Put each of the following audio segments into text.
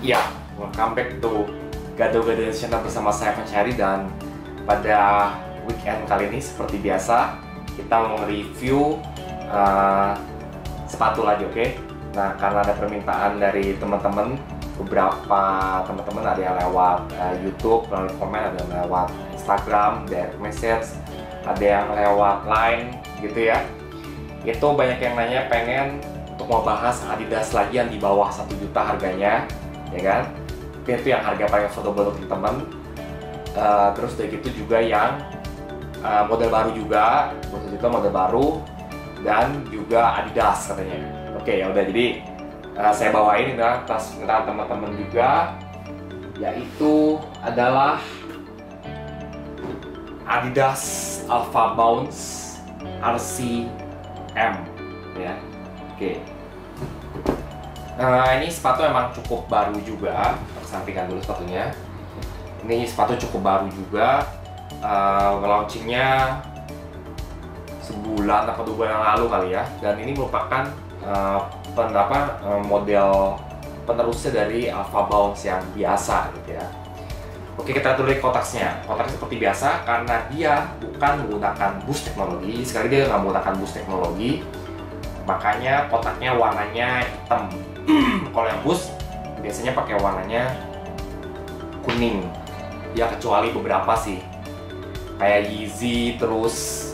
Ya, welcome back to Gado-Gado Channel bersama saya Pencari. Dan pada weekend kali ini seperti biasa kita mau review sepatu lagi, oke? Nah, karena ada permintaan dari teman-teman, beberapa teman-teman ada yang lewat YouTube, melalui komen, ada yang lewat Instagram, direct message, ada yang lewat Line gitu ya. Itu banyak yang nanya pengen untuk mau bahas Adidas lagi yang di bawah 1 juta harganya, ya kan? Itu yang harga paling affordable untuk teman. Terus dari gitu juga yang model baru juga, model baru dan juga Adidas katanya. Oke, ya udah, jadi saya bawain udah tas teman-teman juga, yaitu adalah Adidas Alpha Bounce RCM ya. Oke. Ini sepatu emang cukup baru juga. Kesampingkan dulu sepatunya. Ini sepatu cukup baru juga. Launchingnya sebulan atau 2 bulan yang lalu kali ya. Dan ini merupakan model penerusnya dari Alpha Bounce yang biasa gitu ya. Oke, kita tulis kotaknya. Kotaknya seperti biasa karena dia bukan menggunakan boost teknologi. Sekali dia nggak menggunakan boost teknologi, makanya kotaknya warnanya hitam. Kalau yang boost biasanya pakai warnanya kuning. Ya kecuali beberapa sih, kayak Yeezy, terus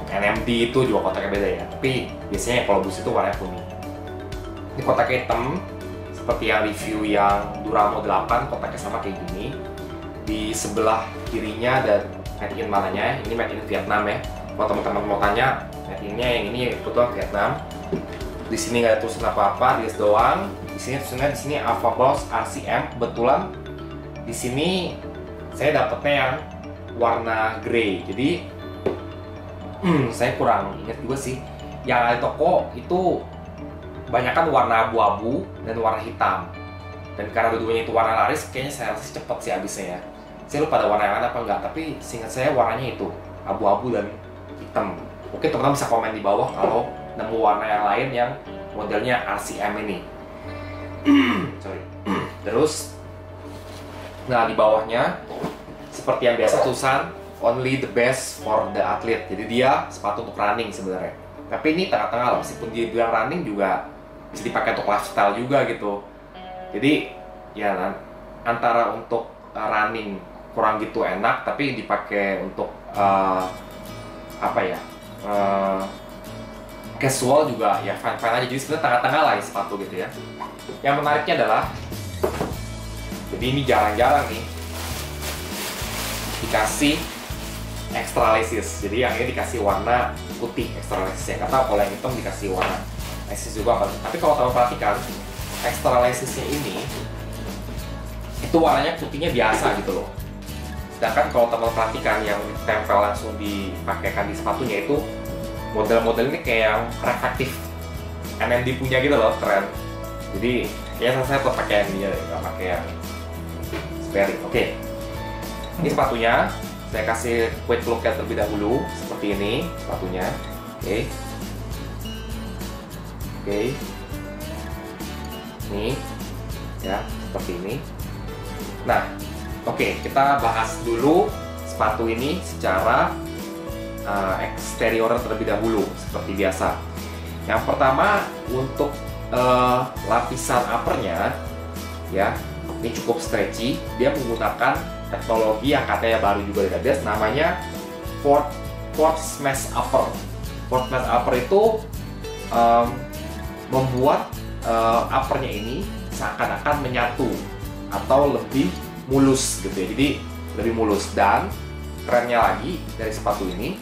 NMD itu juga kotaknya beda ya. Tapi biasanya kalau boost itu warnanya kuning. Ini kotaknya hitam, seperti yang review yang Duramo 8, kotaknya sama kayak gini. Di sebelah kirinya ada made in mananya. Ini made in Vietnam ya. Kalau teman-teman mau tanya, made in-nya yang ini kebetulan Vietnam. Di sini nggak ada tulisan apa-apa, tulis doang. Di sini tulisannya di sini Alpha Bounce RCM. Kebetulan di sini saya dapetnya yang warna grey. Jadi saya kurang ingat juga sih. Yang ada di toko itu kebanyakan warna abu-abu dan warna hitam. Dan karena dua-duanya itu warna laris, kayaknya saya rasa cepet sih habisnya ya. Saya lupa ada warna yang lain apa enggak, tapi seingat saya warnanya itu abu-abu dan hitam. Oke, teman-teman bisa komen di bawah kalau nemu warna yang lain yang modelnya RCM ini. Sorry. Terus, nah di bawahnya seperti yang biasa tulisan only the best for the athlete. Jadi dia sepatu untuk running sebenarnya. Tapi ini tengah-tengah, meskipun dia bilang running juga bisa dipakai untuk lifestyle juga gitu. Jadi ya antara untuk running kurang gitu enak, tapi dipakai untuk casual juga ya fine-fine aja. Jadi sebenarnya tengah-tengah lah ya sepatu gitu ya. Yang menariknya adalah, jadi ini jarang-jarang nih dikasih extra laces. Jadi yang ini dikasih warna putih extra laces ya. Kata kalau yang hitam dikasih warna laces juga apa. Tapi kalau kamu perhatikan extra lacesnya ini itu warnanya putihnya biasa gitu loh. Sedangkan kalau teman perhatikan yang tempel langsung dipakaikan di sepatunya itu model-model ini kayak yang reflektif NMD punya gitu loh, keren. Jadi kayaknya saya tetap pakai yang ini deh, nggak pakai yang Sperry. Oke. Ini sepatunya saya kasih quick look terlebih dahulu seperti ini sepatunya. Oke. Ini ya seperti ini. Nah, oke, kita bahas dulu sepatu ini secara eksterior terlebih dahulu seperti biasa. Yang pertama untuk lapisan uppernya ya, ini cukup stretchy. Dia menggunakan teknologi yang katanya baru juga dari Adidas, namanya Force Mesh Upper. Force Mesh Upper itu membuat uppernya ini seakan-akan menyatu atau lebih mulus gitu ya. Jadi lebih mulus, dan kerennya lagi dari sepatu ini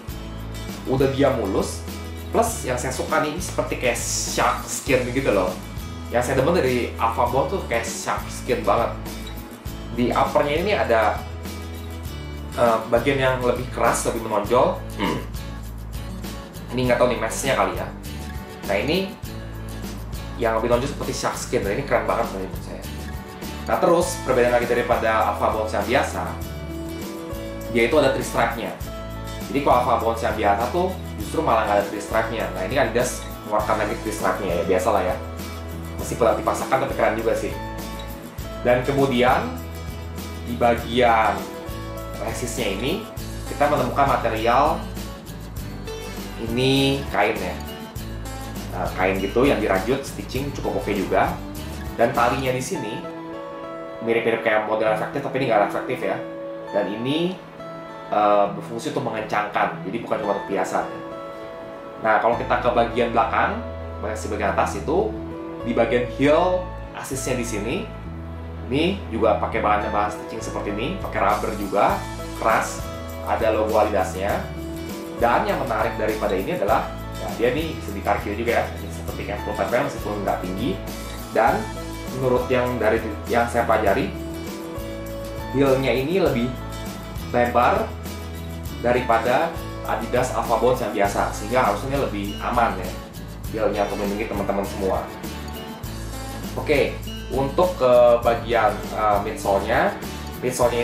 udah dia mulus, plus yang saya suka nih, ini seperti kayak shark skin gitu loh. Yang saya demen dari Alpha Bounce tuh kayak shark skin banget. Di uppernya ini ada bagian yang lebih keras, lebih menonjol. Ini nggak tahu nih matchnya kali ya. Nah ini yang lebih nonjol seperti shark skin. Nah ini keren banget menurut saya. Nah terus perbedaan lagi daripada Alpha Bounce yang biasa, dia itu ada 3 stripe-nya. Jadi kalau Alpha Bounce yang biasa tuh justru malah nggak ada 3 stripe-nya. Nah ini Adidas mengeluarkan lagi 3 stripe-nya ya, biasa lah ya. Meskipun nanti dipaksakan tapi keren juga sih. Dan kemudian di bagian resistnya ini kita menemukan material ini kain ya. Nah, kain gitu yang dirajut stitching cukup oke juga. Dan talinya di sini mirip-mirip kayak model reflektif, tapi ini nggak reflektif ya. Dan ini berfungsi untuk mengencangkan, jadi bukan cuma untuk hiasan. Nah, kalau kita ke bagian belakang, bagian atas itu di bagian heel asisnya di sini, ini juga pakai bahan stitching seperti ini, pakai rubber juga keras, ada logo Adidasnya. Dan yang menarik daripada ini adalah ya, dia nih bisa ditarik juga ya, seperti kayak full type meskipun nggak tinggi. Dan menurut yang saya pelajari, heelnya ini lebih lebar daripada Adidas Alpha Bounce yang biasa, sehingga harusnya lebih aman ya heelnya untuk melindungi teman-teman semua. Oke, untuk ke bagian midsole-nya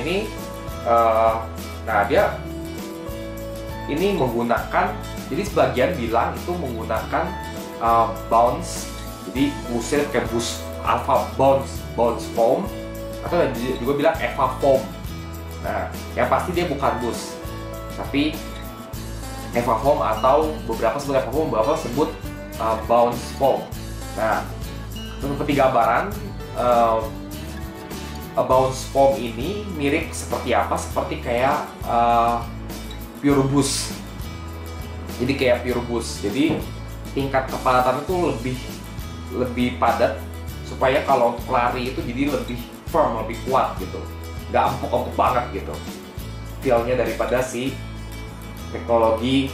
ini nah dia ini menggunakan, jadi sebagian bilang itu menggunakan bounce, jadi busnya kayak bus Alpha bounce foam, atau juga bilang Eva foam. Nah, yang pasti dia bukan bus, tapi Eva foam, atau beberapa sebut Eva foam, beberapa sebut bounce foam. Nah, seperti gambaran bounce foam ini mirip seperti apa? Seperti kayak pure boost. Jadi kayak pure boost. Jadi tingkat kepadatan itu lebih padat, supaya kalau untuk lari itu jadi lebih firm, lebih kuat gitu. Nggak empuk-empuk banget gitu feel-nya daripada si teknologi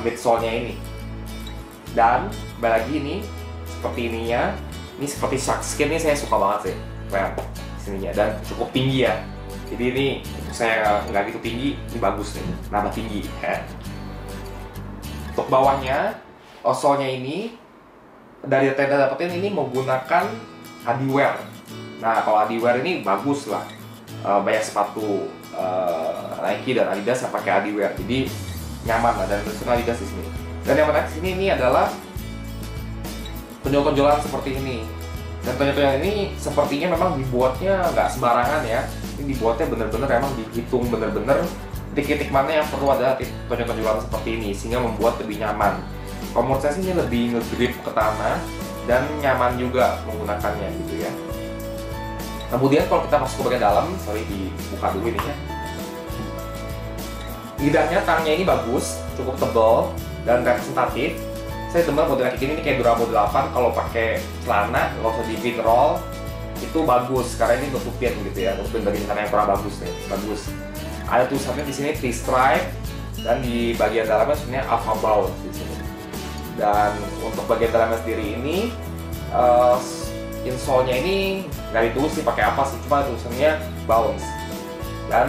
midsole-nya ini. Dan balik lagi ini seperti ininya, ini seperti shark skin, ini saya suka banget sih sininya, dan cukup tinggi ya. Jadi ini saya nggak gitu tinggi, ini bagus nih, nambah tinggi ya. Untuk bawahnya, outsole-nya ini dari tenda dapetin ini menggunakan Adiwear. Nah, kalau Adiwear ini bagus lah, banyak sepatu Nike dan Adidas yang pakai Adiwear, jadi nyaman lah, dan tulisan Adidas di sini. Dan yang menarik sini ini adalah tonjol-tonjolan seperti ini. Dan tonjol-tonjolan ini sepertinya memang dibuatnya nggak sembarangan ya. Ini dibuatnya bener-bener emang dihitung bener-bener titik-titik mana yang perlu ada tonjol-tonjolan seperti ini, sehingga membuat lebih nyaman. Kalau menurut saya sih ini lebih nge-grip ke tanah dan nyaman juga menggunakannya gitu ya. Kemudian kalau kita masuk ke bagian dalam, sorry dibuka dulu ini ya. Lidahnya, tangnya ini bagus, cukup tebal dan representatif. Saya demen model kayak gini, ini kayak Duramo 8 kalau pakai celana, nggak usah di pin roll, itu bagus karena ini nutupin gitu ya, nutupin bagian celana yang kurang bagus nih, bagus. Ada tulisannya di sini T-stripe, dan di bagian dalamnya sebenarnya Alpha Bounce di sini. Dan untuk bagian dalamnya sendiri ini insole-nya ini nggak ditulis sih pakai apa sih, cuma tulisannya Bounce, dan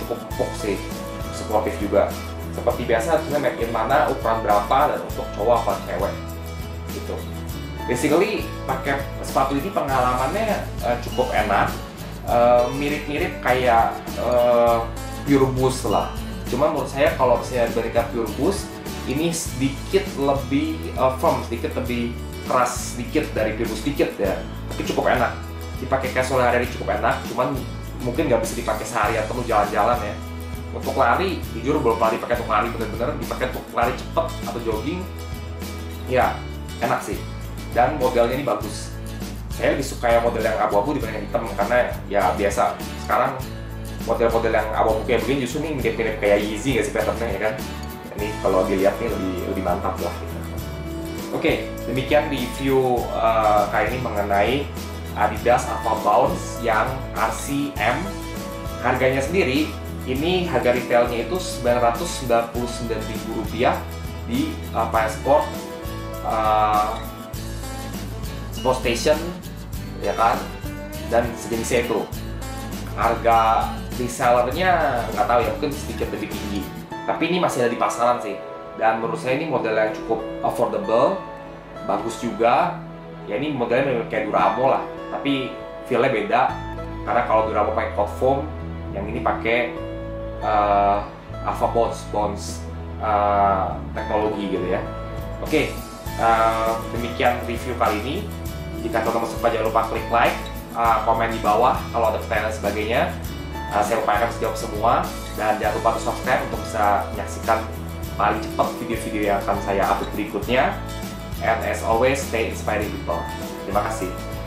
cukup empuk sih, sportif juga. Seperti biasa, sebenarnya made in mana, ukuran berapa, dan untuk cowok apa cewek gitu. Basically pakai sepatu ini pengalamannya cukup enak, mirip-mirip kayak Pure Boost lah. Cuma menurut saya kalau misalnya dibandingkan Pure Boost, ini sedikit lebih firm, sedikit lebih keras sedikit dari Pure Boost sedikit ya, tapi cukup enak. Dipakai casual hari-hari cukup enak, cuman mungkin nggak bisa dipakai seharian penuh jalan-jalan ya. Untuk lari, jujur belum lari pakai untuk lari bener-bener, dipakai untuk lari cepet atau jogging, ya enak sih. Dan modelnya ini bagus. Saya lebih suka yang model yang abu-abu dibanding yang hitam, karena ya biasa sekarang model-model yang abu-abu kayak begini justru nih mirip-mirip kayak Yeezy nggak sih patternnya ya kan? Ini kalau dilihat nih lebih mantap lah. Gitu. Oke, demikian review kali ini mengenai Adidas Alpha Bounce yang RCM. Harganya sendiri, ini harga retailnya itu Rp999.000 di Passport Sport Station ya kan, dan sejenisnya itu. Harga resellernya nggak tahu ya, mungkin sedikit lebih tinggi, tapi ini masih ada di pasaran sih. Dan menurut saya ini model yang cukup affordable, bagus juga ya. Ini modelnya kayak Duramo lah, tapi feel-nya beda, karena kalau Duramo pakai cold foam, yang ini pakai Alpha Bounce teknologi gitu ya. Oke, demikian review kali ini. Jika teman-teman suka, jangan lupa klik like, komen di bawah kalau ada pertanyaan dan sebagainya. Saya upayakan jawab semua, dan jangan lupa untuk subscribe untuk bisa menyaksikan paling cepat video-video yang akan saya upload berikutnya. And as always, stay inspiring people. Terima kasih.